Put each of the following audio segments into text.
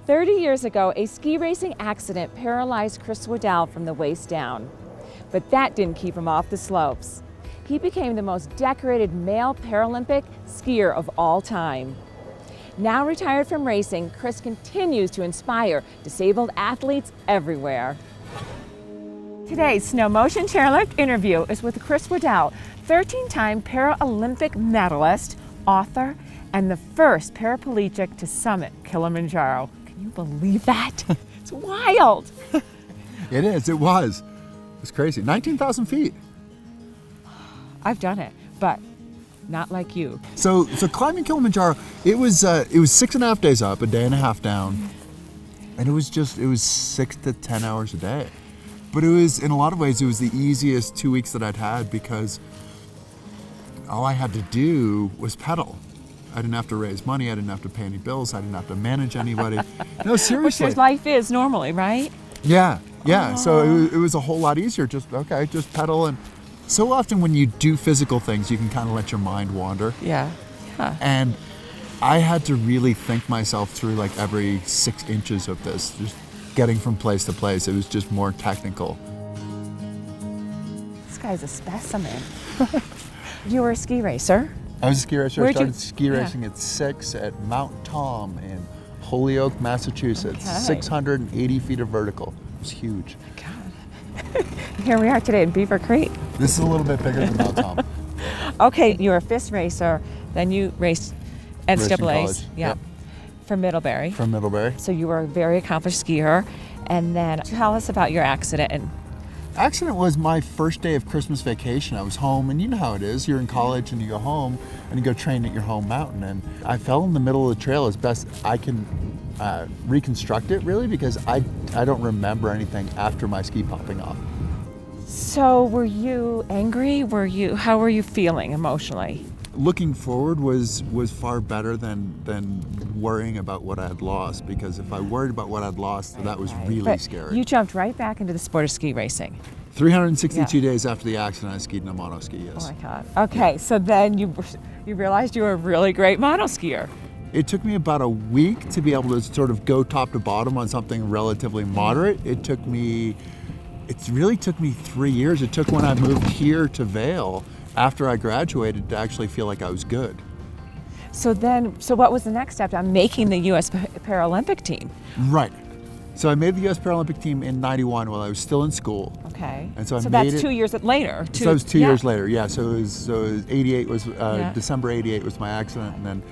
30 years ago, a ski racing accident paralyzed Chris Waddell from the waist down. But that didn't keep him off the slopes. He became the most decorated male Paralympic skier of all time. Now retired from racing, Chris continues to inspire disabled athletes everywhere. Today's SnowMotion chairlift interview is with Chris Waddell, 13-time Paralympic medalist, author, and the first paraplegic to summit Kilimanjaro. Can you believe that? It's wild. It is, it was. It's crazy, 19,000 feet. I've done it, but not like you. So climbing Kilimanjaro, it was 6.5 days up, a day and a half down, and it was 6 to 10 hours a day. But it was, in a lot of ways, it was the easiest 2 weeks that I'd had because all I had to do was pedal. I didn't have to raise money, I didn't have to pay any bills, I didn't have to manage anybody. No, seriously. Which life is normally, right? Yeah. So it was a whole lot easier. Just pedal. And so often when you do physical things, you can kind of let your mind wander. Yeah. And I had to really think myself through like every 6 inches of this, just getting from place to place. It was just more technical. This guy's a specimen. You were a ski racer. I was a ski racer. I started ski racing at 6 at Mount Tom in Holyoke, Massachusetts. Okay. 680 feet of vertical. It was huge. God. Here we are today in Beaver Creek. This is a little bit bigger than Mount Tom. Okay, you were a fist racer, then you raced NCAAs. Yep. From Middlebury. From Middlebury. So you were a very accomplished skier. And then tell us about your accident. Accident was my first day of Christmas vacation. I was home, and you know how it is. You're in college and you go home and you go train at your home mountain. And I fell in the middle of the trail as best I can reconstruct it, really, because I don't remember anything after my ski popping off. So were you angry? How were you feeling emotionally? Looking forward was far better than worrying about what I had lost, because if I worried about what I'd lost, that was really scary. You jumped right back into the sport of ski racing. 362 days after the accident, I skied in a mono ski, yes. Oh my God. Okay, so then you realized you were a really great mono skier. It took me about a week to be able to sort of go top to bottom on something relatively moderate. It really took me 3 years. It took when I moved here to Vail after I graduated to actually feel like I was good. So what was the next step? I'm making the U.S. Paralympic team. Right. So I made the U.S. Paralympic team in '91 while I was still in school. Okay. And so that's 2 years later. So that was 2 years later. Yeah. So it was 88 was December '88 was my accident, and then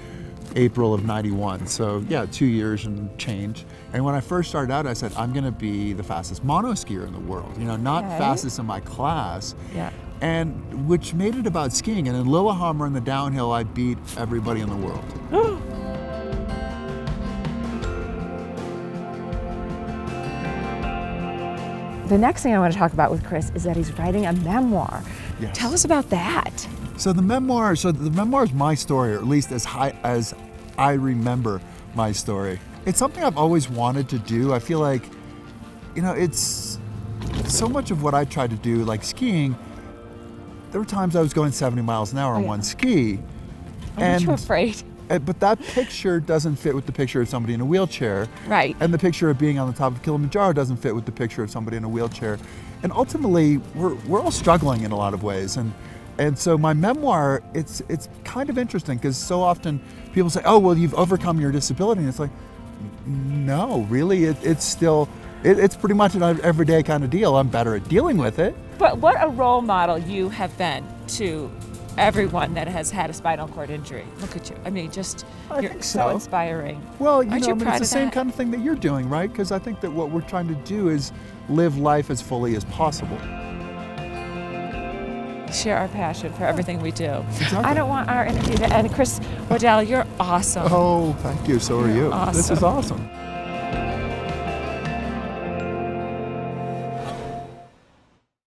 April of '91. So yeah, 2 years and change. And when I first started out, I said I'm going to be the fastest mono skier in the world. Not fastest in my class. Yeah. And which made it about skiing. And in Lillehammer in the downhill, I beat everybody in the world. The next thing I want to talk about with Chris is that he's writing a memoir. Yes. Tell us about that. So the memoir is my story, or at least as I remember my story. It's something I've always wanted to do. I feel like, it's so much of what I tried to do, like skiing. There were times I was going 70 miles an hour on one ski. Aren't you afraid? But that picture doesn't fit with the picture of somebody in a wheelchair. Right. And the picture of being on the top of Kilimanjaro doesn't fit with the picture of somebody in a wheelchair. And ultimately, we're all struggling in a lot of ways. And so my memoir, it's kind of interesting because so often people say, oh, well, you've overcome your disability. And it's like, no, really, it's pretty much an everyday kind of deal. I'm better at dealing with it. But what a role model you have been to everyone that has had a spinal cord injury. Look at you. I mean, you're so inspiring. Well, it's the same kind of thing that you're doing, right? Because I think that what we're trying to do is live life as fully as possible. Share our passion for everything we do. Exactly. I don't want our interview to end. Chris Waddell, you're awesome. Oh, thank you. So are you. Awesome. This is awesome.